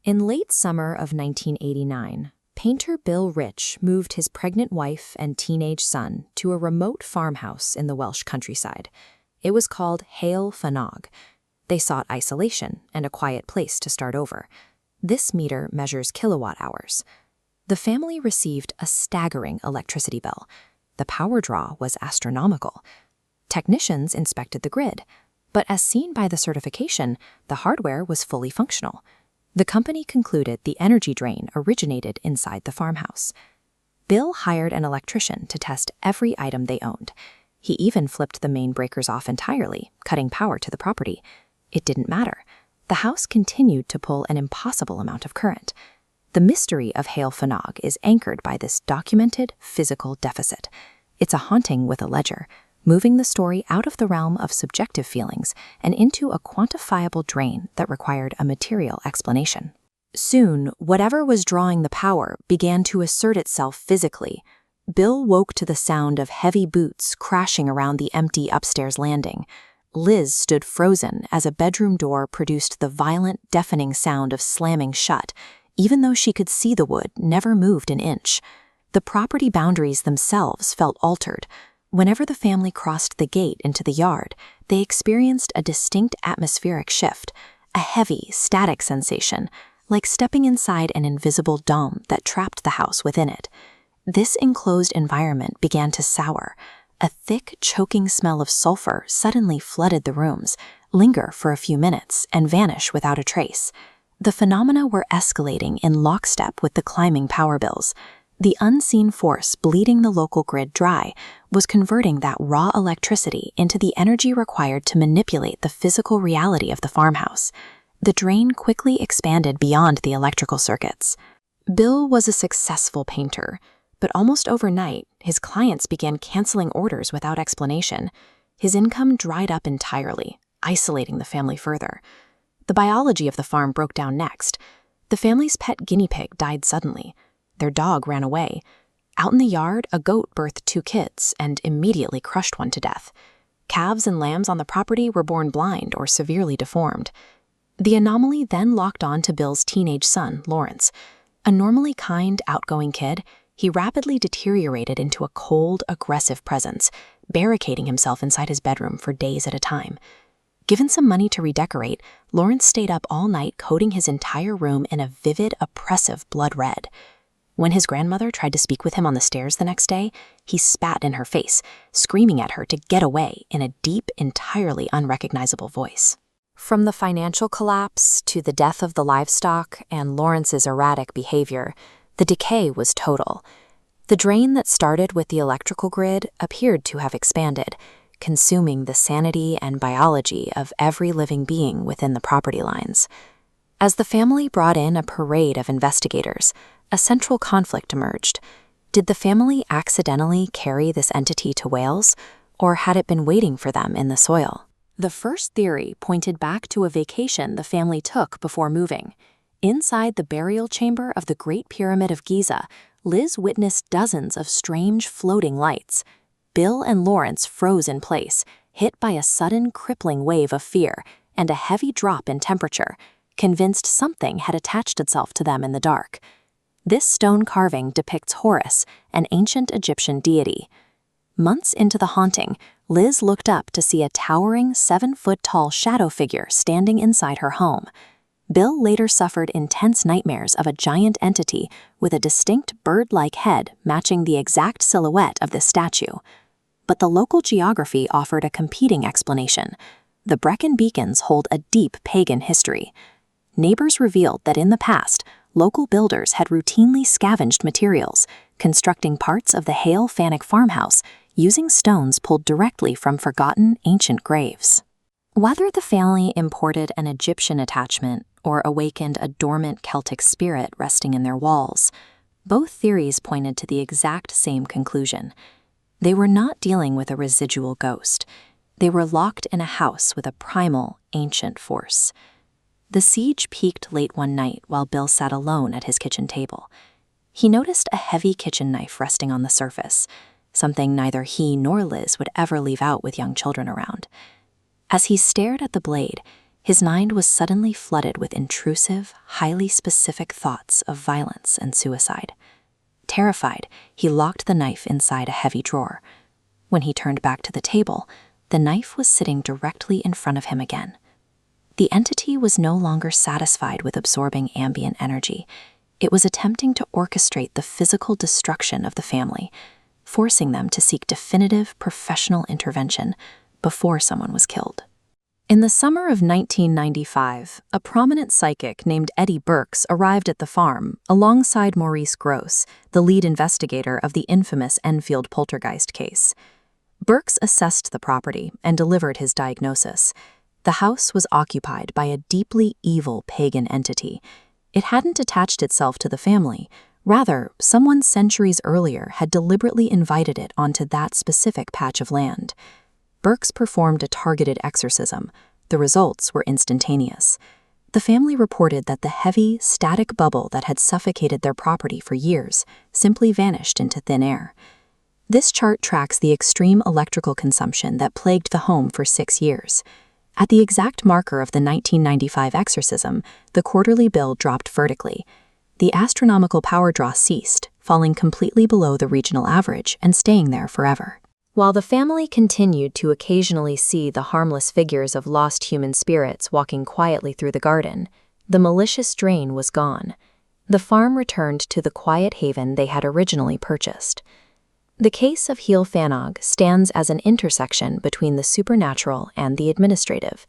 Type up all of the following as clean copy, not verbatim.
In late summer of 1989, painter Bill Rich moved his pregnant wife and teenage son to a remote farmhouse in the Welsh countryside. It was called Heol Fanog. They sought isolation and a quiet place to start over. This meter measures kilowatt hours. The family received a staggering electricity bill. The power draw was astronomical. Technicians inspected the grid, but as seen by the certification, the hardware was fully functional. The company concluded the energy drain originated inside the farmhouse. Bill hired an electrician to test every item they owned. He even flipped the main breakers off entirely, cutting power to the property. It didn't matter. The house continued to pull an impossible amount of current. The mystery of Heol Fanog is anchored by this documented physical deficit. It's a haunting with a ledger, moving the story out of the realm of subjective feelings and into a quantifiable drain that required a material explanation. Soon, whatever was drawing the power began to assert itself physically. Bill woke to the sound of heavy boots crashing around the empty upstairs landing. Liz stood frozen as a bedroom door produced the violent, deafening sound of slamming shut. Even though she could see the wood never moved an inch. The property boundaries themselves felt altered. Whenever the family crossed the gate into the yard, they experienced a distinct atmospheric shift, a heavy, static sensation, like stepping inside an invisible dome that trapped the house within it. This enclosed environment began to sour. A thick, choking smell of sulfur suddenly flooded the rooms, linger for a few minutes, and vanish without a trace. The phenomena were escalating in lockstep with the climbing power bills. The unseen force bleeding the local grid dry was converting that raw electricity into the energy required to manipulate the physical reality of the farmhouse. The drain quickly expanded beyond the electrical circuits. Bill was a successful painter, but almost overnight, his clients began canceling orders without explanation. His income dried up entirely, isolating the family further. The biology of the farm broke down next. The family's pet guinea pig died suddenly. Their dog ran away. Out in the yard, a goat birthed 2 kids and immediately crushed one to death. Calves and lambs on the property were born blind or severely deformed. The anomaly then locked on to Bill's teenage son, Lawrence. A normally kind, outgoing kid, he rapidly deteriorated into a cold, aggressive presence, barricading himself inside his bedroom for days at a time. Given some money to redecorate, Lawrence stayed up all night coating his entire room in a vivid, oppressive blood red. When his grandmother tried to speak with him on the stairs the next day, he spat in her face, screaming at her to get away in a deep, entirely unrecognizable voice. From the financial collapse to the death of the livestock and Lawrence's erratic behavior, the decay was total. The drain that started with the electrical grid appeared to have expanded, consuming the sanity and biology of every living being within the property lines. As the family brought in a parade of investigators, a central conflict emerged. Did the family accidentally carry this entity to Wales, or had it been waiting for them in the soil? The first theory pointed back to a vacation the family took before moving. Inside the burial chamber of the Great Pyramid of Giza, Liz witnessed dozens of strange floating lights. Bill and Lawrence froze in place, hit by a sudden crippling wave of fear and a heavy drop in temperature, convinced something had attached itself to them in the dark. This stone carving depicts Horus, an ancient Egyptian deity. Months into the haunting, Liz looked up to see a towering 7-foot-tall shadow figure standing inside her home. Bill later suffered intense nightmares of a giant entity with a distinct bird-like head matching the exact silhouette of this statue. But the local geography offered a competing explanation. The Brecon Beacons hold a deep pagan history. Neighbors revealed that in the past, local builders had routinely scavenged materials, constructing parts of the Heol Fanog farmhouse using stones pulled directly from forgotten ancient graves. Whether the family imported an Egyptian attachment or awakened a dormant Celtic spirit resting in their walls, both theories pointed to the exact same conclusion. They were not dealing with a residual ghost. They were locked in a house with a primal, ancient force. The siege peaked late one night while Bill sat alone at his kitchen table. He noticed a heavy kitchen knife resting on the surface, something neither he nor Liz would ever leave out with young children around. As he stared at the blade, His mind was suddenly flooded with intrusive, highly specific thoughts of violence and suicide. Terrified, he locked the knife inside a heavy drawer. When he turned back to the table, the knife was sitting directly in front of him again. The entity was no longer satisfied with absorbing ambient energy. It was attempting to orchestrate the physical destruction of the family, forcing them to seek definitive professional intervention before someone was killed. In the summer of 1995, a prominent psychic named Eddie Burks arrived at the farm alongside Maurice Gross, the lead investigator of the infamous Enfield poltergeist case. Burks assessed the property and delivered his diagnosis. The house was occupied by a deeply evil pagan entity. It hadn't attached itself to the family. Rather, someone centuries earlier had deliberately invited it onto that specific patch of land. Burks performed a targeted exorcism. The results were instantaneous. The family reported that the heavy, static bubble that had suffocated their property for years simply vanished into thin air. This chart tracks the extreme electrical consumption that plagued the home for 6 years. At the exact marker of the 1995 exorcism, the quarterly bill dropped vertically. The astronomical power draw ceased, falling completely below the regional average and staying there forever. While the family continued to occasionally see the harmless figures of lost human spirits walking quietly through the garden, the malicious drain was gone. The farm returned to the quiet haven they had originally purchased. The case of Heol Fanog stands as an intersection between the supernatural and the administrative.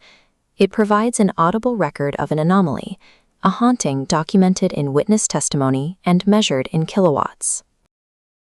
It provides an audible record of an anomaly, a haunting documented in witness testimony and measured in kilowatts.